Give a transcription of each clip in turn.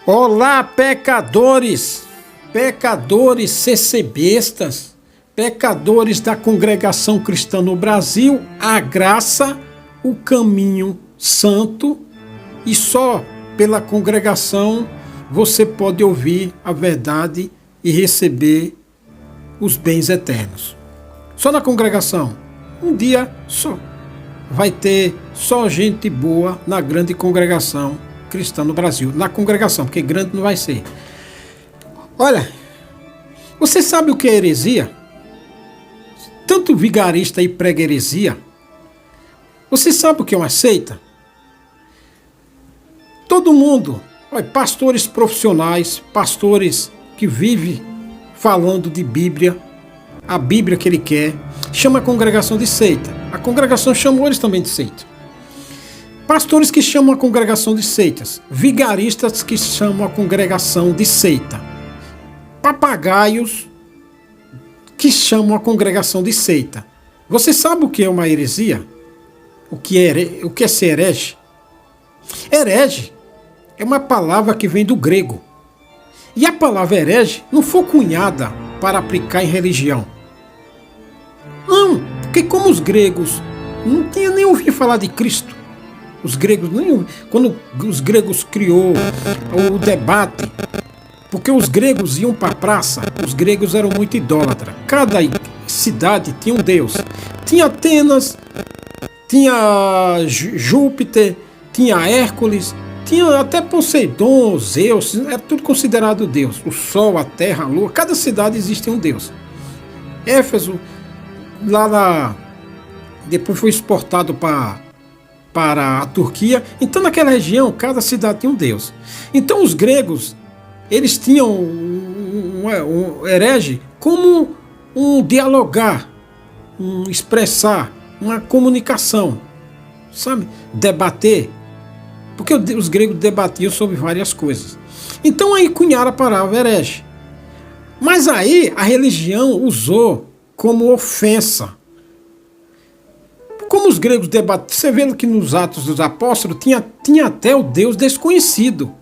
Olá, pecadores, pecadores CCBistas, pecadores da Congregação Cristã no Brasil, a graça, o caminho santo, e só pela congregação você pode ouvir a verdade e receber os bens eternos. Só na congregação, um dia só, vai ter só gente boa na grande congregação cristã no Brasil, na congregação, porque grande não vai ser. Olha, você sabe o que é heresia? Tanto vigarista e prega heresia. Você sabe o que é uma seita? Todo mundo, olha, pastores profissionais, pastores que vivem falando de Bíblia, a Bíblia que ele quer, chama a congregação de seita. A congregação chamou eles também de seita. Pastores que chamam a congregação de seitas, vigaristas que chamam a congregação de seita, papagaios que chamam a congregação de seita. Você sabe o que é uma heresia? O que é ser herege? Herege é uma palavra que vem do grego. E a palavra herege não foi cunhada para aplicar em religião. Não, porque como os gregos não tinham nem ouvido falar de Cristo, os gregos, quando os gregos criou o debate, porque os gregos iam para a praça, os gregos eram muito idólatras. Cada cidade tinha um deus. Tinha Atenas, tinha Júpiter, tinha Hércules, tinha até Poseidon, Zeus, era tudo considerado deus. O sol, a terra, a lua, cada cidade existe um deus. Éfeso, depois foi exportado para a Turquia. Então naquela região cada cidade tinha um deus. Então os gregos, eles tinham um herege como um dialogar, um expressar, uma comunicação, sabe? Debater, porque os gregos debatiam sobre várias coisas. Então aí cunharam a palavra herege. Mas aí a religião usou como ofensa. Como os gregos debatiam, você vê que nos Atos dos Apóstolos tinha até o Deus desconhecido.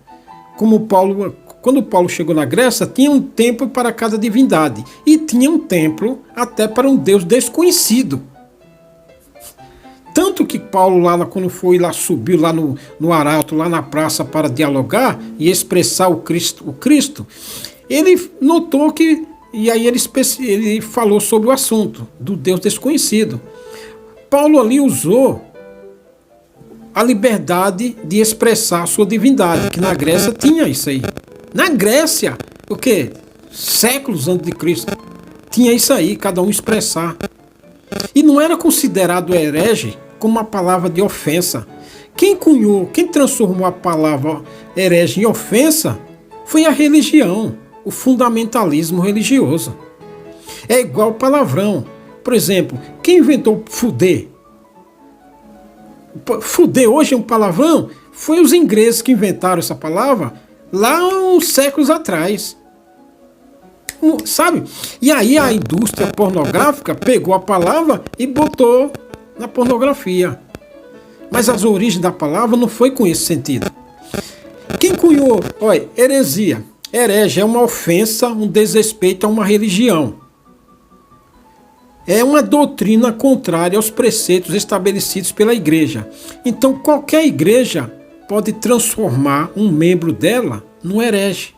Quando Paulo chegou na Grécia, tinha um templo para cada divindade. E tinha um templo até para um Deus desconhecido. Tanto que Paulo, quando subiu lá no arauto, lá na praça, para dialogar e expressar o Cristo, ele notou que, e aí ele falou sobre o assunto do Deus desconhecido. Paulo ali usou a liberdade de expressar a sua divindade, que na Grécia tinha isso aí. Na Grécia, o quê? Séculos antes de Cristo, tinha isso aí, cada um expressar. E não era considerado herege como uma palavra de ofensa. Quem transformou a palavra herege em ofensa foi a religião, o fundamentalismo religioso. É igual palavrão. Por exemplo, quem inventou fuder? Fuder hoje é um palavrão? Foi os ingleses que inventaram essa palavra lá uns séculos atrás. Sabe? E aí a indústria pornográfica pegou a palavra e botou na pornografia. Mas as origens da palavra não foi com esse sentido. Quem cunhou? Olha, heresia. Herege é uma ofensa, um desrespeito a uma religião. É uma doutrina contrária aos preceitos estabelecidos pela igreja. Então qualquer igreja pode transformar um membro dela num herege.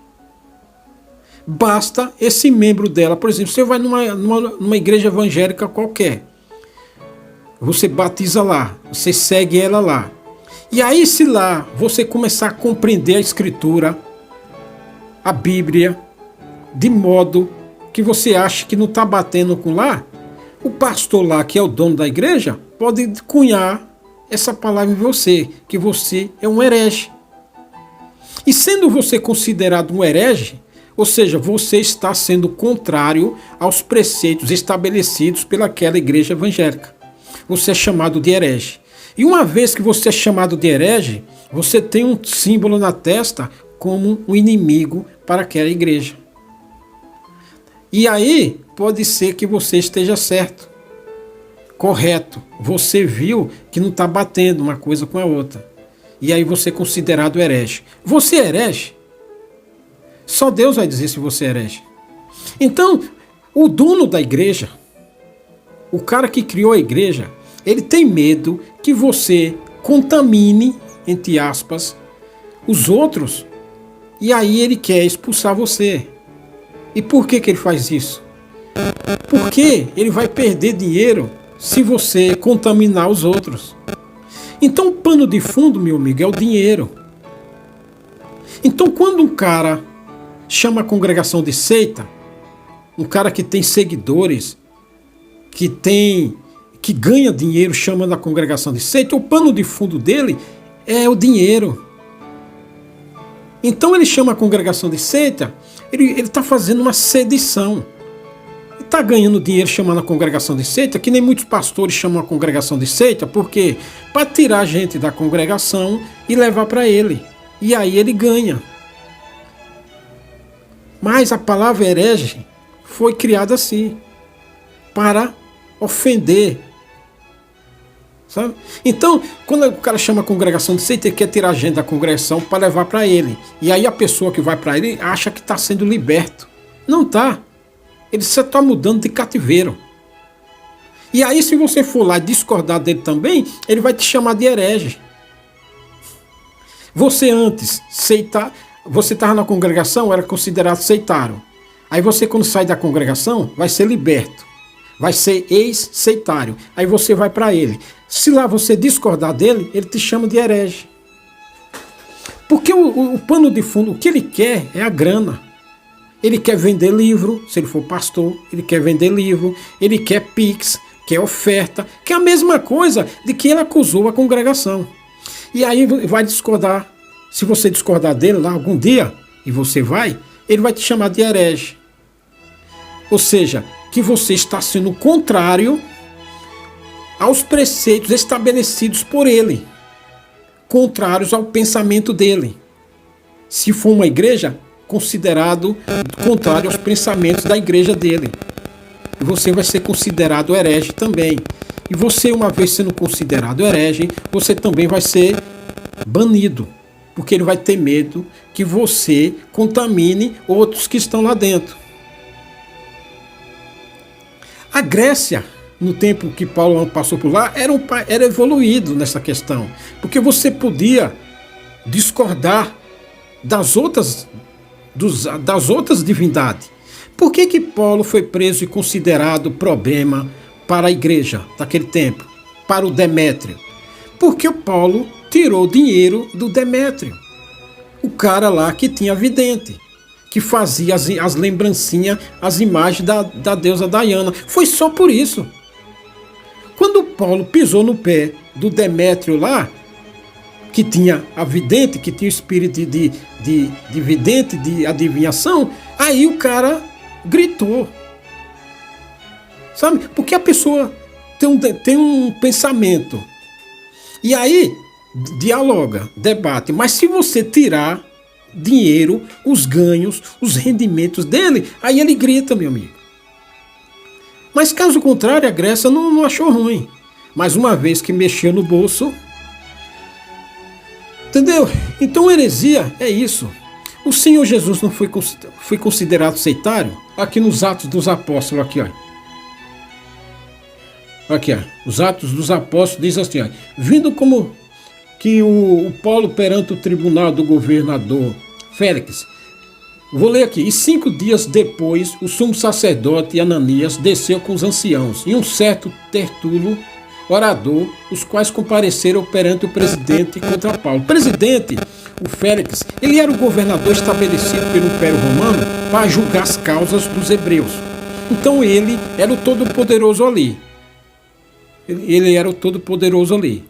Basta esse membro dela, por exemplo, você vai numa igreja evangélica qualquer, você batiza lá, você segue ela lá. E aí se lá você começar a compreender a Escritura, a Bíblia, de modo que você acha que não está batendo com lá, o pastor lá, que é o dono da igreja, pode cunhar essa palavra em você, que você é um herege. E sendo você considerado um herege, ou seja, você está sendo contrário aos preceitos estabelecidos pelaquela igreja evangélica. Você é chamado de herege. E uma vez que você é chamado de herege, você tem um símbolo na testa como um inimigo para aquela igreja. E aí pode ser que você esteja certo, correto. Você viu que não está batendo uma coisa com a outra. E aí você é considerado herege. Você é herege? Só Deus vai dizer se você é herege. Então, o dono da igreja, o cara que criou a igreja, ele tem medo que você contamine, entre aspas, os outros, e aí ele quer expulsar você. E por que ele faz isso? Porque ele vai perder dinheiro se você contaminar os outros. Então o pano de fundo, meu amigo, é o dinheiro. Então quando um cara chama a congregação de seita, um cara que tem seguidores, que ganha dinheiro chamando a congregação de seita, o pano de fundo dele é o dinheiro. Então ele chama a congregação de seita, ele está fazendo uma sedição. Ele está ganhando dinheiro chamando a congregação de seita, que nem muitos pastores chamam a congregação de seita, porque para tirar a gente da congregação e levar para ele. E aí ele ganha. Mas a palavra herege foi criada assim, para ofender. Sabe? Então, quando o cara chama a congregação de seita, ele quer tirar a gente da congregação para levar para ele. E aí a pessoa que vai para ele acha que está sendo liberto. Não está. Ele só está mudando de cativeiro. E aí, se você for lá discordar dele também, ele vai te chamar de herege. Você antes, você estava na congregação, era considerado seitário. Aí você, quando sai da congregação, vai ser liberto. Vai ser ex-seitário. Aí você vai para ele. Se lá você discordar dele, ele te chama de herege. Porque o pano de fundo, o que ele quer é a grana. Ele quer vender livro, se ele for pastor, ele quer vender livro, ele quer pix, quer oferta, que é a mesma coisa de que ele acusou a congregação. E aí vai discordar. Se você discordar dele lá algum dia, e você vai, ele vai te chamar de herege. Ou seja, que você está sendo contrário aos preceitos estabelecidos por ele, contrários ao pensamento dele. Se for uma igreja, considerado contrário aos pensamentos da igreja dele. Você vai ser considerado herege também. E você, uma vez sendo considerado herege, você também vai ser banido, porque ele vai ter medo que você contamine outros que estão lá dentro. A Grécia, no tempo que Paulo passou por lá, era evoluído nessa questão, porque você podia discordar das outras divindades. Por que Paulo foi preso e considerado problema para a igreja daquele tempo, para o Demétrio? Porque o Paulo tirou dinheiro do Demétrio, o cara lá que tinha vidente, que fazia as lembrancinhas, as imagens da deusa Diana. Foi só por isso. Quando Paulo pisou no pé do Demétrio lá, que tinha a vidente, que tinha o espírito de vidente, de adivinhação, aí o cara gritou. Sabe? Porque a pessoa tem um pensamento. E aí, dialoga, debate. Mas se você tirar dinheiro, os ganhos, os rendimentos dele, aí ele grita, meu amigo. Mas caso contrário, a Grécia não achou ruim. Mas uma vez que mexeu no bolso... Entendeu? Então heresia é isso. O Senhor Jesus não foi considerado seitário? Aqui nos Atos dos Apóstolos, aqui, ó. Aqui, ó. Os Atos dos Apóstolos diz assim, ó. Vindo como que o Paulo perante o tribunal do governador Félix. Vou ler aqui. E 5 dias depois, o sumo sacerdote Ananias desceu com os anciãos e um certo Tertulo, orador, os quais compareceram perante o presidente contra Paulo. O presidente, o Félix, ele era o governador estabelecido pelo Império Romano para julgar as causas dos hebreus. Então ele era o todo-poderoso ali. Ele era o todo-poderoso ali.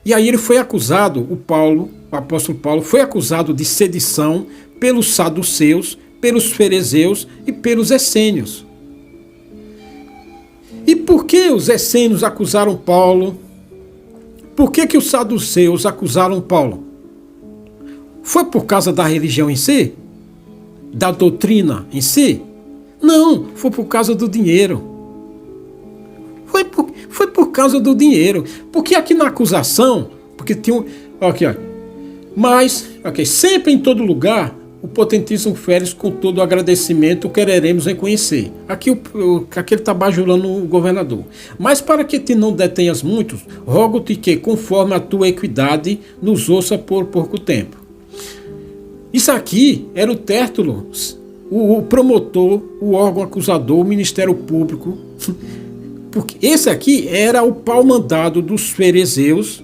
E aí ele foi acusado, o apóstolo Paulo, foi acusado de sedição pelos saduceus, pelos fariseus e pelos essênios. E por que os essênios acusaram Paulo? Por que os saduceus acusaram Paulo? Foi por causa da religião em si? Da doutrina em si? Não, foi por causa do dinheiro. Foi por causa do dinheiro. Porque aqui na acusação, porque tinha um... Aqui, ó. Mas, ok, sempre em todo lugar, o potentíssimo Félix, com todo o agradecimento, quereremos reconhecer. Aqui ele está bajulando o governador. Mas para que te não detenhas muitos, rogo-te que, conforme a tua equidade, nos ouça por pouco tempo. Isso aqui era o Tértulo, o promotor, o órgão acusador, o Ministério Público. Porque esse aqui era o pau-mandado dos fariseus,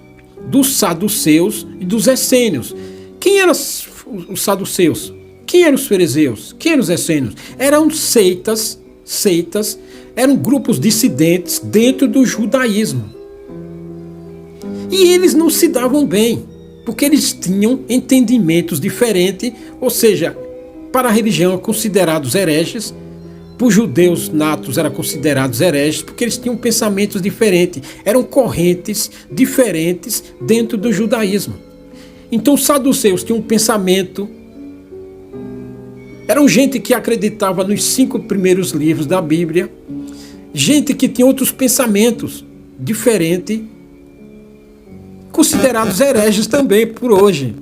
dos saduceus e dos essênios. Quem eram os saduceus? Quem eram os fariseus? Quem eram os essênios? Eram seitas, eram grupos dissidentes dentro do judaísmo. E eles não se davam bem, porque eles tinham entendimentos diferentes, ou seja, para a religião eram considerados hereges, para os judeus natos eram considerados hereges, porque eles tinham pensamentos diferentes, eram correntes diferentes dentro do judaísmo. Então os saduceus tinham um pensamento, eram gente que acreditava nos 5 primeiros livros da Bíblia, gente que tinha outros pensamentos diferentes, considerados hereges também por hoje,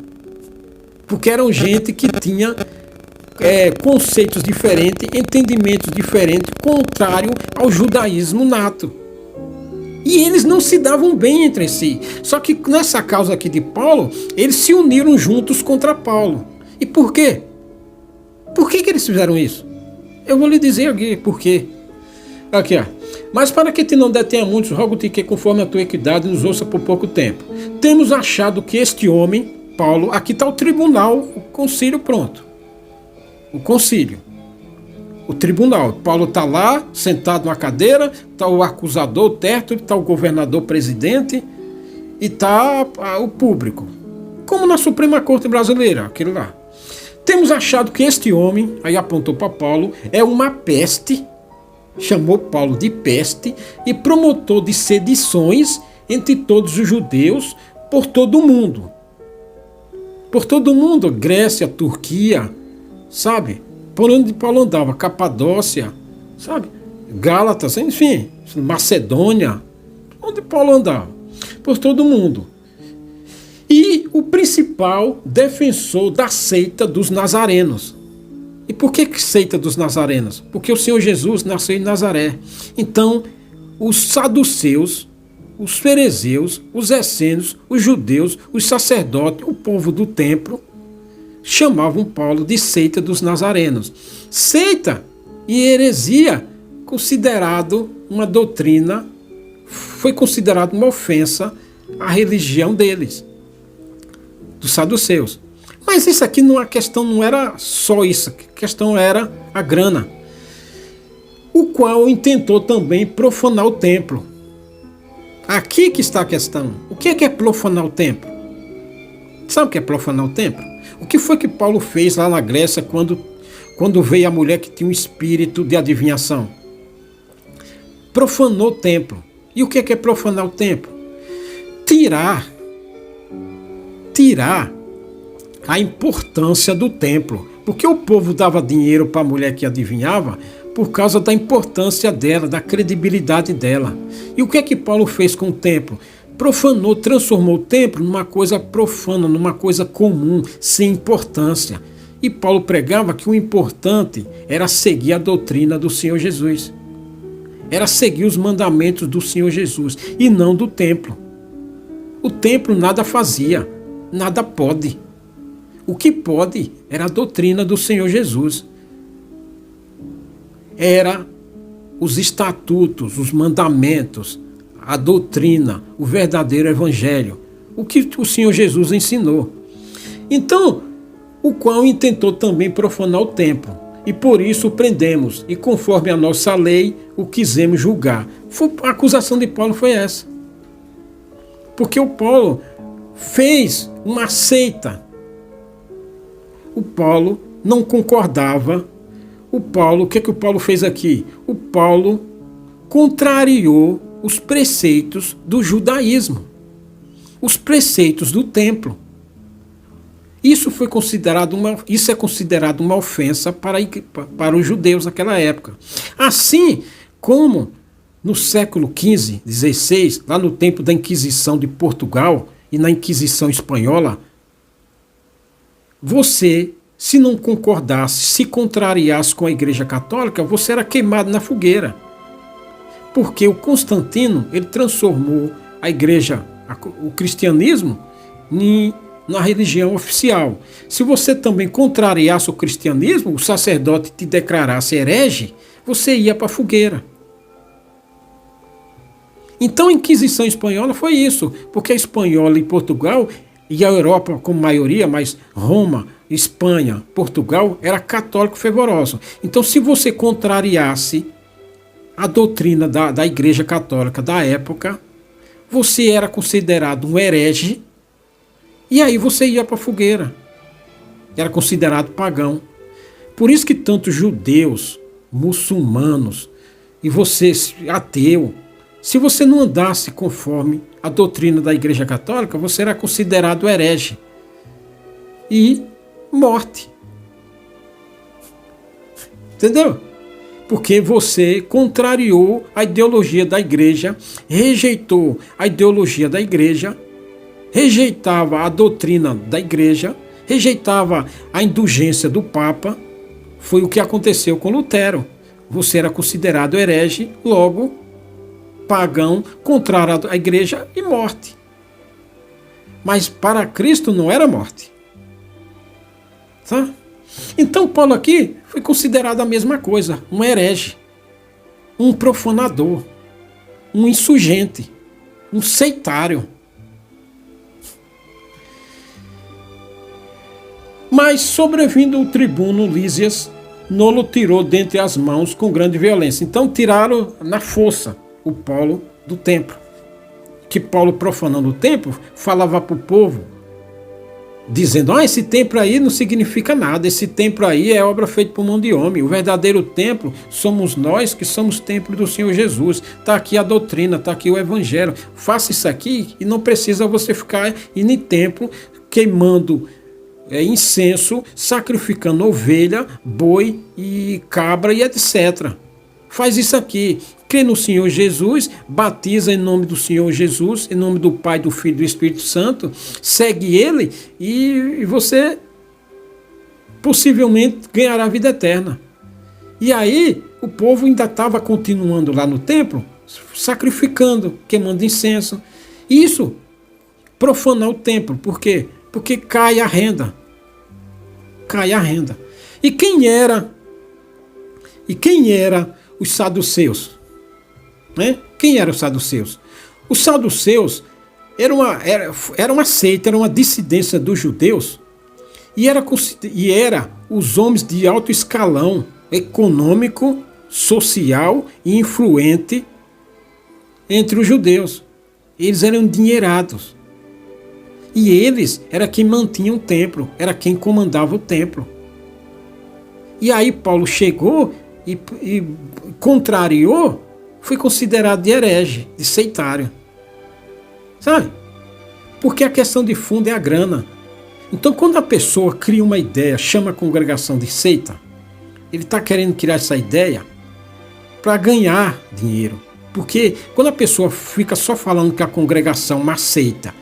porque eram gente que tinha conceitos diferentes, entendimentos diferentes, contrário ao judaísmo nato. E eles não se davam bem entre si. Só que nessa causa aqui de Paulo, eles se uniram juntos contra Paulo. E por quê? Por que eles fizeram isso? Eu vou lhe dizer aqui por quê. Aqui, ó. Mas para que te não detenha muitos, rogo-te que, conforme a tua equidade, nos ouça por pouco tempo. Temos achado que este homem, Paulo, aqui está o tribunal, o concílio pronto. O concílio. O tribunal. Paulo está lá, sentado numa cadeira, está o acusador, o Tértulo, está o governador presidente e está o público. Como na Suprema Corte Brasileira, aquele lá. Temos achado que este homem, aí apontou para Paulo, é uma peste, chamou Paulo de peste, e promotor de sedições entre todos os judeus por todo o mundo. Por todo o mundo, Grécia, Turquia, sabe? Por onde Paulo andava, Capadócia, sabe? Gálatas, enfim, Macedônia, onde Paulo andava, por todo o mundo. E o principal defensor da seita dos nazarenos. E por que seita dos nazarenos? Porque o Senhor Jesus nasceu em Nazaré. Então, os saduceus, os fariseus, os essênios, os judeus, os sacerdotes, o povo do templo, chamavam Paulo de seita dos nazarenos. Seita e heresia, considerado uma doutrina, foi considerado uma ofensa à religião deles, dos saduceus. Mas isso aqui a questão não era só isso, a questão era a grana, o qual intentou também profanar o templo. Aqui que está a questão. O que é profanar o templo? Sabe o que é profanar o templo? O que foi que Paulo fez lá na Grécia quando veio a mulher que tinha um espírito de adivinhação? Profanou o templo. E o que é profanar o templo? Tirar a importância do templo. Porque o povo dava dinheiro para a mulher que adivinhava por causa da importância dela, da credibilidade dela. E o que é que Paulo fez com o templo? Profanou, transformou o templo numa coisa profana, numa coisa comum, sem importância. E Paulo pregava que o importante era seguir a doutrina do Senhor Jesus. Era seguir os mandamentos do Senhor Jesus e não do templo. O templo nada fazia, nada pode. O que pode era a doutrina do Senhor Jesus. Era os estatutos, os mandamentos, a doutrina, o verdadeiro evangelho, o que o Senhor Jesus ensinou. Então, o qual intentou também profanar o templo, e por isso o prendemos, e conforme a nossa lei, o quisemos julgar. A acusação de Paulo foi essa. Porque o Paulo fez uma seita. O Paulo não concordava. O que o Paulo fez aqui? O Paulo contrariou os preceitos do judaísmo, os preceitos do templo. Isso é considerado uma ofensa para os judeus naquela época. Assim como no século XV, XVI, lá no tempo da Inquisição de Portugal e na Inquisição Espanhola, você se não concordasse, se contrariasse com a Igreja Católica, você era queimado na fogueira. Porque o Constantino, ele transformou a igreja, o cristianismo, na religião oficial. Se você também contrariasse o cristianismo, o sacerdote te declarasse herege, você ia para a fogueira. Então a Inquisição Espanhola foi isso, porque a espanhola e Portugal, e a Europa como maioria, mas Roma, Espanha, Portugal, era católico fervoroso. Então se você contrariasse a doutrina da Igreja Católica da época, você era considerado um herege, e aí você ia para a fogueira. Era considerado pagão. Por isso que tantos judeus, muçulmanos, e você ateu, se você não andasse conforme a doutrina da Igreja Católica, você era considerado herege e morte. Entendeu? Porque você contrariou a ideologia da igreja, rejeitou a ideologia da igreja, rejeitava a doutrina da igreja, rejeitava a indulgência do Papa. Foi o que aconteceu com Lutero. Você era considerado herege, logo pagão, contrário à igreja e morte. Mas para Cristo não era morte. Tá? Então Paulo aqui foi considerado a mesma coisa, um herege, um profanador, um insurgente, um sectário. Mas sobrevindo o tribuno Lísias, Nolo tirou dentre as mãos com grande violência. Então tiraram na força o Paulo do templo. Que Paulo, profanando o templo, falava para o povo, dizendo, esse templo aí não significa nada, esse templo aí é obra feita por mão de homem, o verdadeiro templo somos nós que somos templo do Senhor Jesus, está aqui a doutrina, está aqui o evangelho, faça isso aqui e não precisa você ficar indo em templo queimando incenso, sacrificando ovelha, boi e cabra e etc. Faz isso aqui, crê no Senhor Jesus, batiza em nome do Senhor Jesus, em nome do Pai, do Filho e do Espírito Santo, segue Ele e você possivelmente ganhará a vida eterna. E aí o povo ainda estava continuando lá no templo, sacrificando, queimando incenso. Isso, profanar o templo, por quê? Porque cai a renda. Cai a renda. E quem era os saduceus? Né? Quem eram os saduceus? Os saduceus era uma seita, era uma dissidência dos judeus e era os homens de alto escalão econômico, social e influente entre os judeus. Eles eram endinheirados. E eles era quem mantinha o templo, era quem comandava o templo. E aí Paulo chegou e contrariou, foi considerado de herege, de sectário. Sabe? Porque a questão de fundo é a grana. Então quando a pessoa cria uma ideia, chama a congregação de seita, ele está querendo criar essa ideia para ganhar dinheiro. Porque quando a pessoa fica só falando que a congregação é uma seita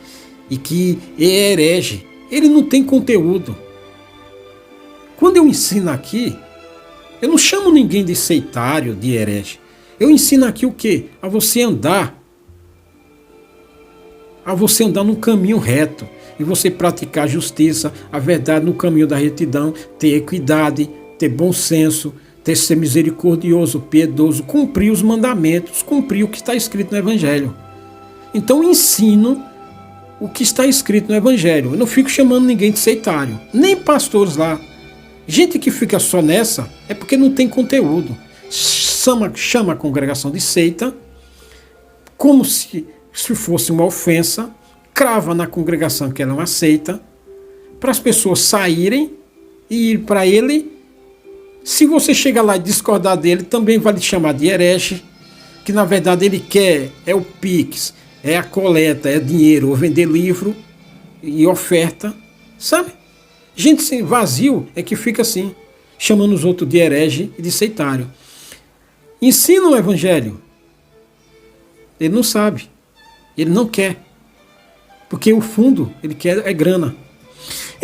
e que é herege, ele não tem conteúdo. Quando eu ensino aqui, eu não chamo ninguém de sectário, de herege. Eu ensino aqui o quê? A você andar num caminho reto e você praticar a justiça, a verdade no caminho da retidão, ter equidade, ter bom senso, ter ser misericordioso, piedoso, cumprir os mandamentos, cumprir o que está escrito no Evangelho. Então eu ensino o que está escrito no Evangelho. Eu não fico chamando ninguém de sectário, nem pastores lá. Gente que fica só nessa é porque não tem conteúdo. Chama a congregação de seita como se fosse uma ofensa, crava na congregação que ela é uma seita, para as pessoas saírem e ir para ele. Se você chegar lá e discordar dele, também vai lhe chamar de herege, que na verdade ele quer é o Pix, é a coleta, é dinheiro, ou vender livro e oferta, sabe? Gente sem vazio é que fica assim, chamando os outros de herege e de sectário. Ensina o evangelho. Ele não sabe, ele não quer, porque o fundo ele quer é grana.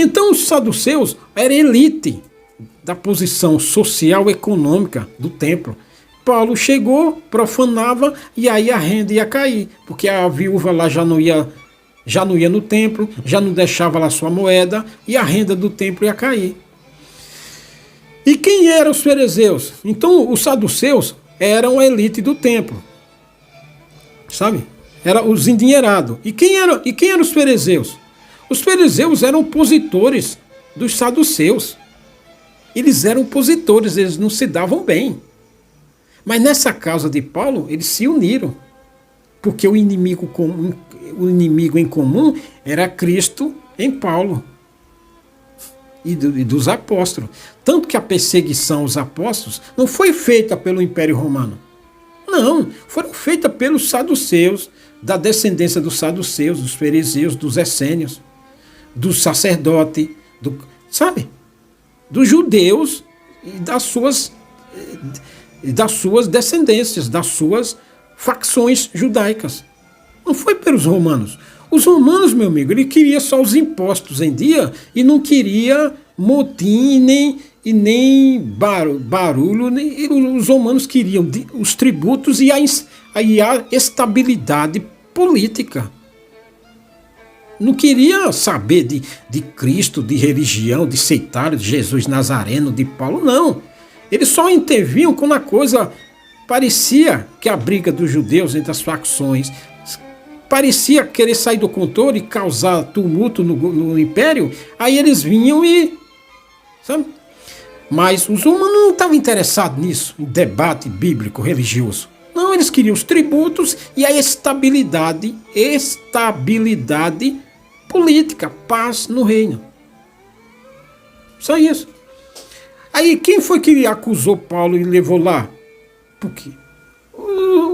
Então os saduceus eram elite da posição social e econômica do templo. Paulo chegou, profanava e aí a renda ia cair, porque a viúva lá já não ia no templo, já não deixava lá sua moeda e a renda do templo ia cair. E quem eram os fariseus? Então os saduceus eram a elite do templo, sabe? Eram os endinheirados. E quem eram os fariseus? Os fariseus eram opositores dos saduceus. Eles eram opositores, eles não se davam bem. Mas nessa causa de Paulo, eles se uniram. Porque o inimigo em comum era Cristo em Paulo e dos apóstolos. Tanto que a perseguição aos apóstolos não foi feita pelo Império Romano. Não, foram feitas pelos saduceus, da descendência dos saduceus, dos fariseus, dos essênios, dos sacerdotes, sabe? Dos judeus e das suas descendências, das suas facções judaicas. Não foi pelos romanos. Os romanos, meu amigo, ele queria só os impostos em dia e não queria motim nem barulho. Os romanos queriam os tributos e a estabilidade política. Não queria saber de Cristo, de religião, de sectário, de Jesus Nazareno, de Paulo, não. Eles só intervinham quando a coisa parecia que a briga dos judeus entre as facções parecia querer sair do controle e causar tumulto no império, aí eles vinham e... sabe? Mas os romanos não estavam interessados nisso, em debate bíblico, religioso. Não, eles queriam os tributos e a estabilidade política, paz no reino. Só isso. Aí quem foi que acusou Paulo e levou lá? Por quê?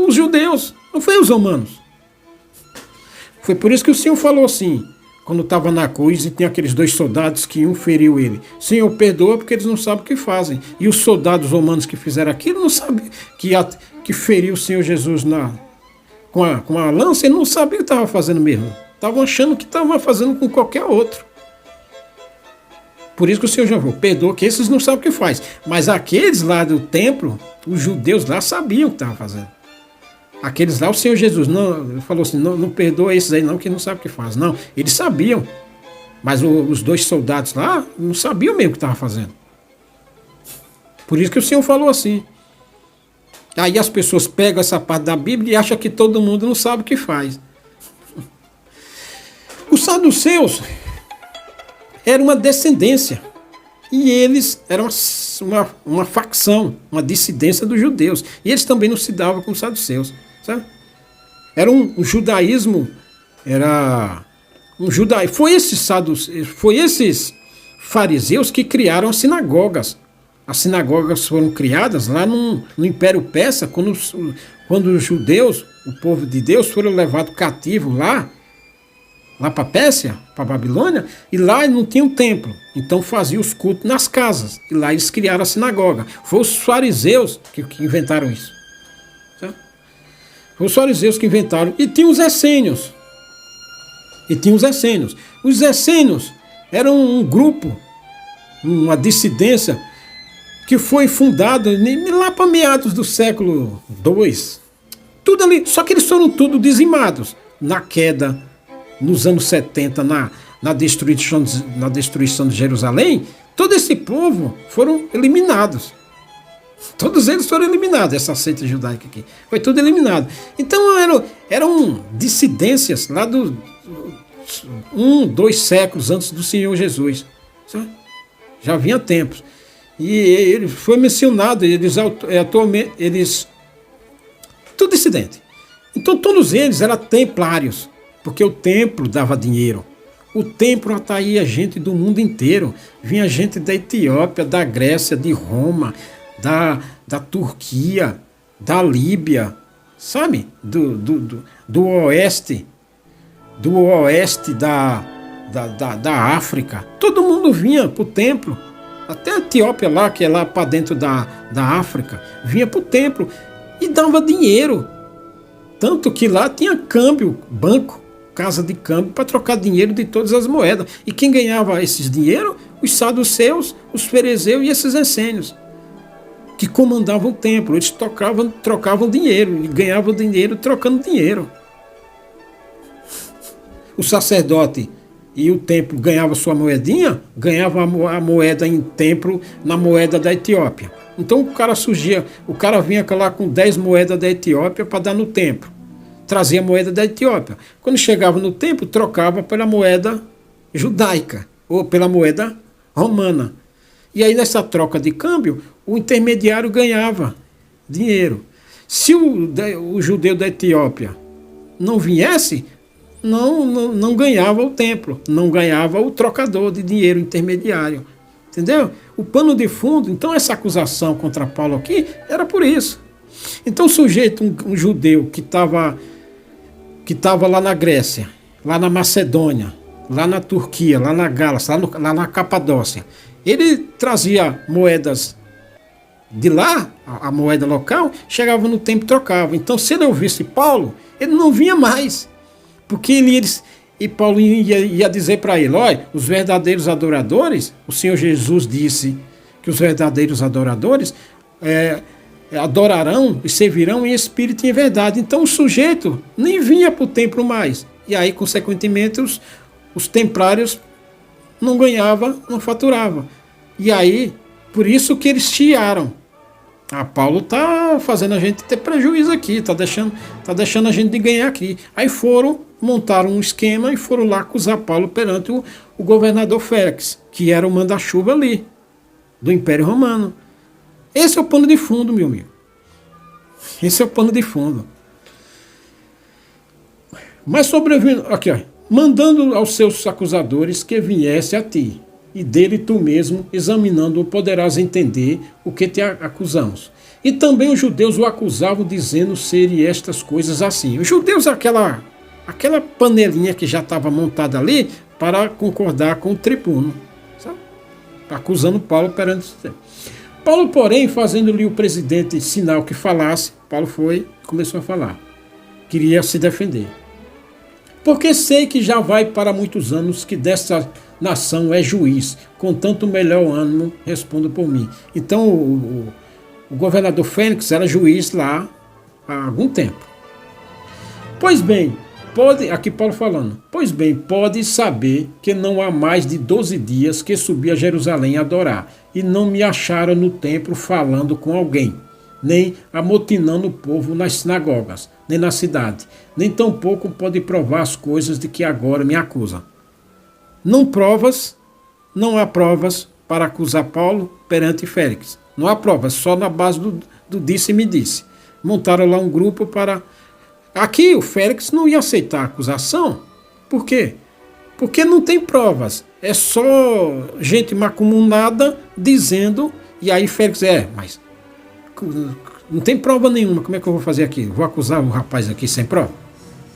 Os judeus, não foi os romanos. Foi por isso que o Senhor falou assim, quando estava na cruz e tem aqueles 2 soldados que um feriu ele. Senhor, perdoa porque eles não sabem o que fazem. E os soldados romanos que fizeram aquilo não sabem que feriu o Senhor Jesus com a lança, ele não sabia o que estava fazendo mesmo. Estavam achando que estava fazendo com qualquer outro. Por isso que o Senhor já falou, perdoa que esses não sabem o que faz. Mas aqueles lá do templo, os judeus lá sabiam o que estavam fazendo. Aqueles lá, o Senhor Jesus não falou assim, não perdoa esses aí não, que não sabem o que faz. Não, eles sabiam. Mas os 2 soldados lá não sabiam mesmo o que estavam fazendo. Por isso que o Senhor falou assim. Aí as pessoas pegam essa parte da Bíblia e acham que todo mundo não sabe o que faz. Os saduceus eram uma descendência. E eles eram uma facção, uma dissidência dos judeus. E eles também não se davam com os saduceus. Sabe? Era um judaísmo, Foi esses fariseus que criaram as sinagogas. As sinagogas foram criadas lá no Império Persa, quando os judeus, o povo de Deus, foram levados cativo lá para a Pérsia, para a Babilônia, e lá não tinha um templo. Então faziam os cultos nas casas. E lá eles criaram a sinagoga. Foi os fariseus que inventaram isso. Certo? Foi os fariseus que inventaram. E tinha os essênios. Os essênios eram um grupo, uma dissidência, que foi fundada lá para meados do século II. Tudo ali, só que eles foram tudo dizimados na queda, nos anos 70, na destruição de Jerusalém. Todo esse povo foram eliminados. Todos eles foram eliminados, essa seita judaica aqui. Foi tudo eliminado. Então eram dissidências lá do 2 séculos antes do Senhor Jesus. Sabe? Já vinha tempos. E ele foi mencionado, eles tudo dissidente. Então todos eles eram templários, porque o templo dava dinheiro. O templo atraía gente do mundo inteiro. Vinha gente da Etiópia, da Grécia, de Roma, da Turquia, da Líbia, sabe? Do oeste da África. Todo mundo vinha para o templo. Até a Etiópia lá, que é lá para dentro da África, vinha para o templo e dava dinheiro. Tanto que lá tinha câmbio, banco. casa de câmbio para trocar dinheiro de todas as moedas. E quem ganhava esses dinheiro? Os saduceus, os fariseus e esses essênios, que comandavam o templo. Eles trocavam dinheiro e ganhavam dinheiro trocando dinheiro. O sacerdote e o templo ganhavam sua moedinha, ganhava a moeda em templo na moeda da Etiópia. Então o cara vinha lá com 10 moedas da Etiópia para dar no templo. Trazia a moeda da Etiópia. Quando chegava no templo, trocava pela moeda judaica ou pela moeda romana. E aí nessa troca de câmbio, o intermediário ganhava dinheiro. Se o judeu da Etiópia não viesse, não ganhava o templo, não ganhava o trocador de dinheiro intermediário. Entendeu? O pano de fundo, então essa acusação contra Paulo aqui era por isso. Então o sujeito, um judeu que estava lá na Grécia, lá na Macedônia, lá na Turquia, lá na Gálacia, lá na Capadócia, ele trazia moedas de lá, a moeda local, chegava no templo e trocava. Então se ele ouvisse Paulo, ele não vinha mais. Porque e Paulo ia dizer para ele, olha, os verdadeiros adoradores, o Senhor Jesus disse que os verdadeiros adoradores adorarão e servirão em espírito e em verdade. Então o sujeito nem vinha para o templo mais. E aí, consequentemente, os templários não ganhavam, não faturavam. E aí, por isso que eles chiaram. Paulo está fazendo a gente ter prejuízo aqui, está deixando a gente de ganhar aqui. Aí montaram um esquema e foram lá acusar Paulo perante o governador Félix, que era o manda-chuva ali, do Império Romano. Esse é o pano de fundo, meu amigo. Esse é o pano de fundo. Mas sobrevivendo, aqui, ó, mandando aos seus acusadores que viesse a ti, e dele tu mesmo, examinando-o, poderás entender o que te acusamos. E também os judeus o acusavam, dizendo serem estas coisas assim. Os judeus, aquela panelinha que já estava montada ali, para concordar com o tribuno, sabe? Acusando Paulo perante o tempo. Paulo, porém, fazendo-lhe o presidente sinal que falasse, Paulo começou a falar. Queria se defender. Porque sei que já vai para muitos anos que dessa nação é juiz, com tanto melhor ânimo, respondo por mim. Então o governador Félix era juiz lá há algum tempo. Pois bem, aqui Paulo falando, pois bem, pode saber que não há mais de 12 dias que subi a Jerusalém a adorar, e não me acharam no templo falando com alguém, nem amotinando o povo nas sinagogas, nem na cidade, nem tampouco pode provar as coisas de que agora me acusam. Não há provas para acusar Paulo perante Félix. Não há provas, só na base do disse e me disse. Montaram lá um grupo para... Aqui o Félix não ia aceitar a acusação. Por quê? Porque não tem provas. É só gente macumunada dizendo... E aí Félix, mas não tem prova nenhuma. Como é que eu vou fazer aqui? Vou acusar o rapaz aqui sem prova?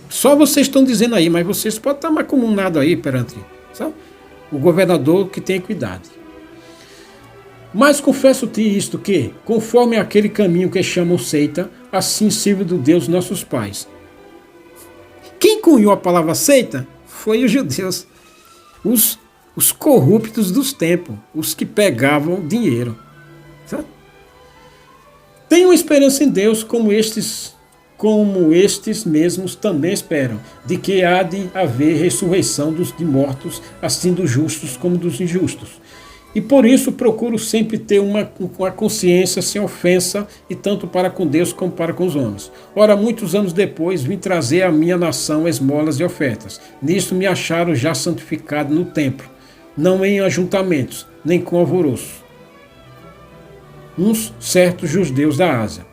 Só vocês estão dizendo aí, mas vocês podem estar macumunado aí perante... Sabe? O governador que tem equidade. Mas confesso-te isto que, conforme aquele caminho que chamam seita, assim sirvo do Deus nossos pais. Quem cunhou a palavra seita foi os judeus, os corruptos dos tempos, os que pegavam dinheiro. Sabe? Tenham esperança em Deus como estes mesmos também esperam, de que há de haver ressurreição de mortos, assim dos justos como dos injustos. E por isso procuro sempre ter uma consciência sem ofensa, e tanto para com Deus como para com os homens. Ora, muitos anos depois, vim trazer à minha nação esmolas e ofertas. Nisto me acharam já santificado no templo, não em ajuntamentos, nem com alvoroço. Uns certos judeus da Ásia.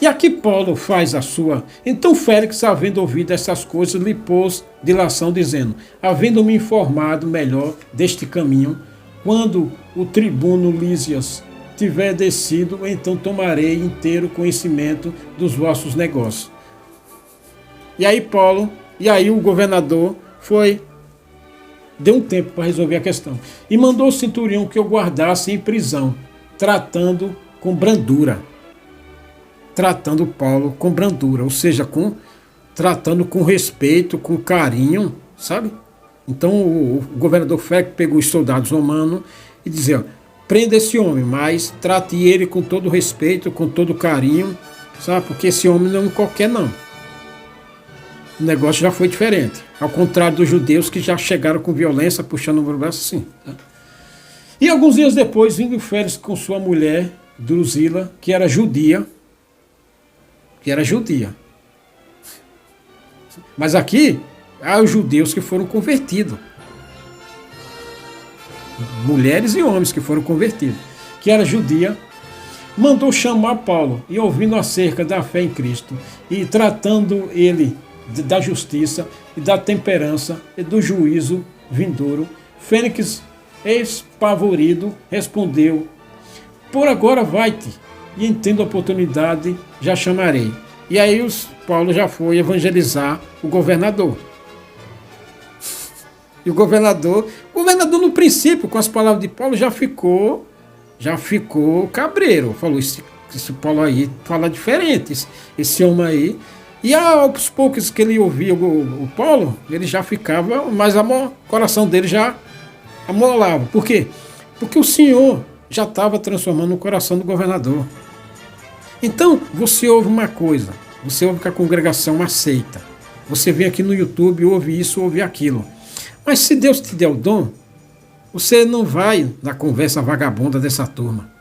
E aqui Paulo faz a sua... Então Félix, havendo ouvido essas coisas, lhe pôs dilação, dizendo, havendo-me informado melhor deste caminho, quando o tribuno Lísias tiver descido, então tomarei inteiro conhecimento dos vossos negócios. E aí o governador deu um tempo para resolver a questão. E mandou o centurião que eu guardasse em prisão, tratando com brandura. Tratando Paulo com brandura, ou seja, com tratando com respeito, com carinho, sabe? Então o governador Félix pegou os soldados romanos e dizia: prenda esse homem, mas trate ele com todo respeito, com todo carinho, sabe? Porque esse homem não é um qualquer, não. O negócio já foi diferente. Ao contrário dos judeus que já chegaram com violência, puxando o braço assim. Tá? E alguns dias depois, vindo Félix com sua mulher, Drusila, que era judia. Mas aqui, há os judeus que foram convertidos. Mulheres e homens que foram convertidos. Que era judia, mandou chamar Paulo, e ouvindo acerca da fé em Cristo, e tratando ele da justiça, e da temperança, e do juízo vindouro, Félix, espavorido, respondeu: por agora vai-te, e entendo a oportunidade, já chamarei. E aí Paulo já foi evangelizar o governador. E o governador no princípio, com as palavras de Paulo, já ficou cabreiro. Falou: esse Paulo aí fala diferente, esse homem aí. E aos poucos que ele ouvia o Paulo, ele já ficava, mas o coração dele já amolava. Por quê? Porque o Senhor já estava transformando o coração do governador. Então, você ouve uma coisa, você ouve que a congregação aceita. Você vem aqui no YouTube, ouve isso, ouve aquilo. Mas se Deus te der o dom, você não vai na conversa vagabunda dessa turma.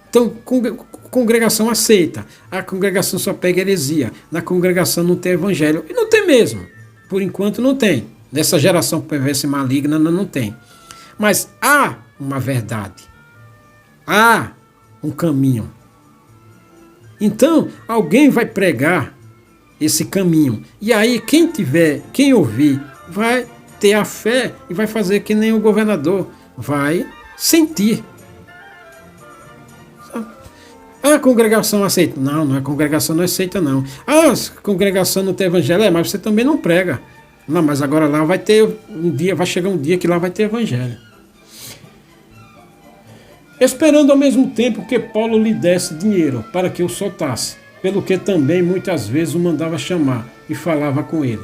Então, congregação aceita. A congregação só pega heresia. Na congregação não tem evangelho. E não tem mesmo. Por enquanto não tem. Nessa geração perversa e maligna não tem. Mas há uma verdade. Há um caminho. Então, alguém vai pregar esse caminho. E aí, quem ouvir, vai ter a fé e vai fazer que nem o governador. Vai sentir. A congregação aceita. Não, a congregação não aceita, não. A congregação não tem evangelho, mas você também não prega. Não, mas agora lá vai ter um dia, vai chegar um dia que lá vai ter evangelho. Esperando ao mesmo tempo que Paulo lhe desse dinheiro para que o soltasse, pelo que também muitas vezes o mandava chamar e falava com ele,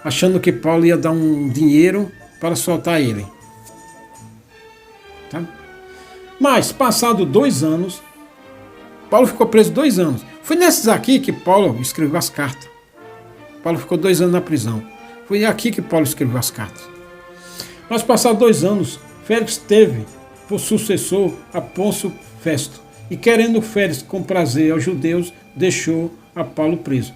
achando que Paulo ia dar um dinheiro para soltar ele. Tá? Mas, passado 2 anos, Paulo ficou preso 2 anos. Foi nesses aqui que Paulo escreveu as cartas. Paulo ficou 2 anos na prisão. Foi aqui que Paulo escreveu as cartas. Mas, passados 2 anos, Félix teve por sucessor a Pôncio Festo. E querendo Félix com prazer aos judeus, deixou a Paulo preso.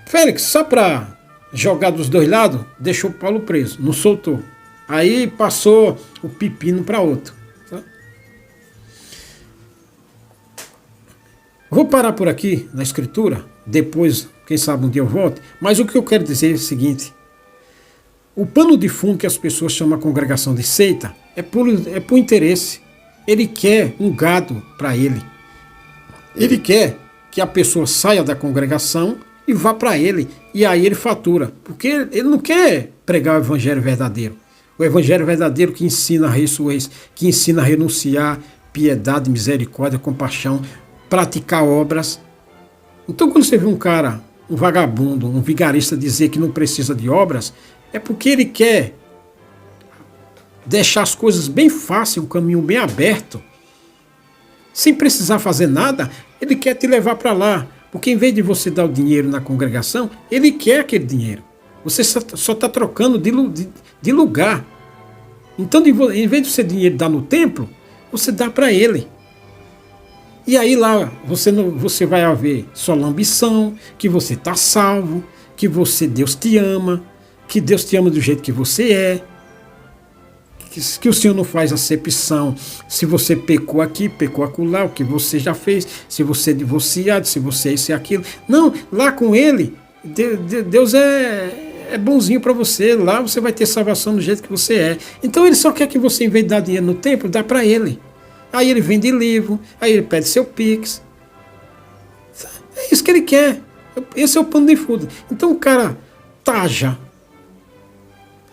Félix, só para jogar dos dois lados, deixou Paulo preso, não soltou. Aí passou o pepino para outro. Tá? Vou parar por aqui na escritura, depois, quem sabe um dia eu volto, mas o que eu quero dizer é o seguinte: o pano de fundo que as pessoas chamam a congregação de seita é por interesse. Ele quer um gado para ele. Ele quer que a pessoa saia da congregação e vá para ele. E aí ele fatura. Porque ele não quer pregar o evangelho verdadeiro. O evangelho verdadeiro que ensina a ressurreição, que ensina a renunciar, piedade, misericórdia, compaixão, praticar obras. Então quando você vê um cara, um vagabundo, um vigarista dizer que não precisa de obras, é porque ele quer deixar as coisas bem fáceis, um caminho bem aberto, sem precisar fazer nada. Ele quer te levar para lá, porque em vez de você dar o dinheiro na congregação, ele quer aquele dinheiro. Você só está trocando de lugar. Então, em vez de você dinheiro dar no templo, você dá para ele. E aí lá você vai haver só lambição, que você está salvo, que Deus te ama, que Deus te ama do jeito que você é, que o Senhor não faz acepção se você pecou aqui, pecou acolá, o que você já fez, se você é divorciado, se você é isso e aquilo. Não, lá com Ele, Deus é bonzinho para você, lá você vai ter salvação do jeito que você é. Então Ele só quer que você, em vez de dar dinheiro no templo, dá para Ele. Aí Ele vende livro, aí Ele pede seu Pix. É isso que Ele quer. Esse é o pano de fundo. Então o cara taja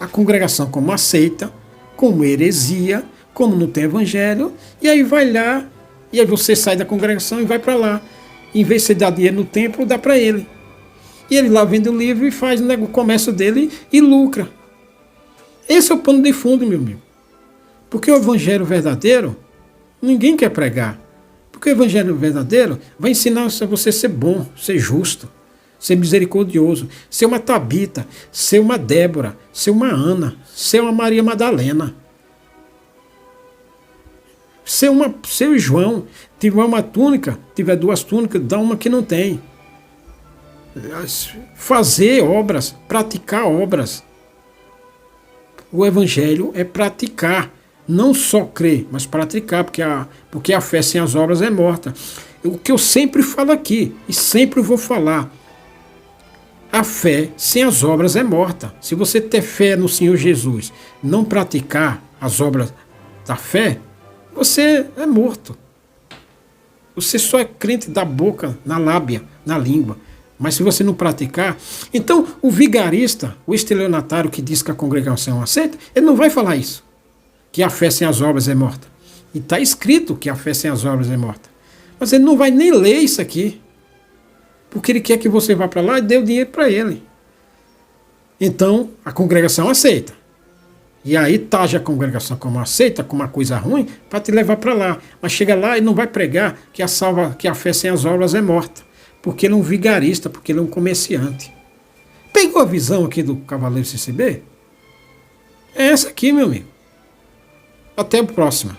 a congregação como aceita, como heresia, como não tem evangelho, e aí vai lá, e aí você sai da congregação e vai para lá. Em vez de você dar dinheiro no templo, dá para ele. E ele lá vende o livro e faz o comércio dele e lucra. Esse é o pano de fundo, meu amigo. Porque o evangelho verdadeiro, ninguém quer pregar. Porque o evangelho verdadeiro vai ensinar você a ser bom, ser justo, ser misericordioso, ser uma Tabita, ser uma Débora, ser uma Ana, ser uma Maria Madalena. Ser o João, tiver uma túnica, tiver duas túnicas, dá uma que não tem. Fazer obras, praticar obras. O evangelho é praticar, não só crer, mas praticar, porque a fé sem as obras é morta. O que eu sempre falo aqui, e sempre vou falar, a fé sem as obras é morta. Se você ter fé no Senhor Jesus, não praticar as obras da fé, você é morto. Você só é crente da boca, na lábia, na língua. Mas se você não praticar... Então, o vigarista, o estelionatário que diz que a congregação aceita, ele não vai falar isso. Que a fé sem as obras é morta. E está escrito que a fé sem as obras é morta. Mas ele não vai nem ler isso aqui. Porque ele quer que você vá para lá e dê o dinheiro para ele. Então, a congregação aceita. E aí taja a congregação como aceita, como uma coisa ruim, para te levar para lá. Mas chega lá e não vai pregar que a fé sem as obras é morta. Porque ele é um vigarista, porque ele é um comerciante. Pegou a visão aqui do Cavaleiro CCB? É essa aqui, meu amigo. Até a próxima.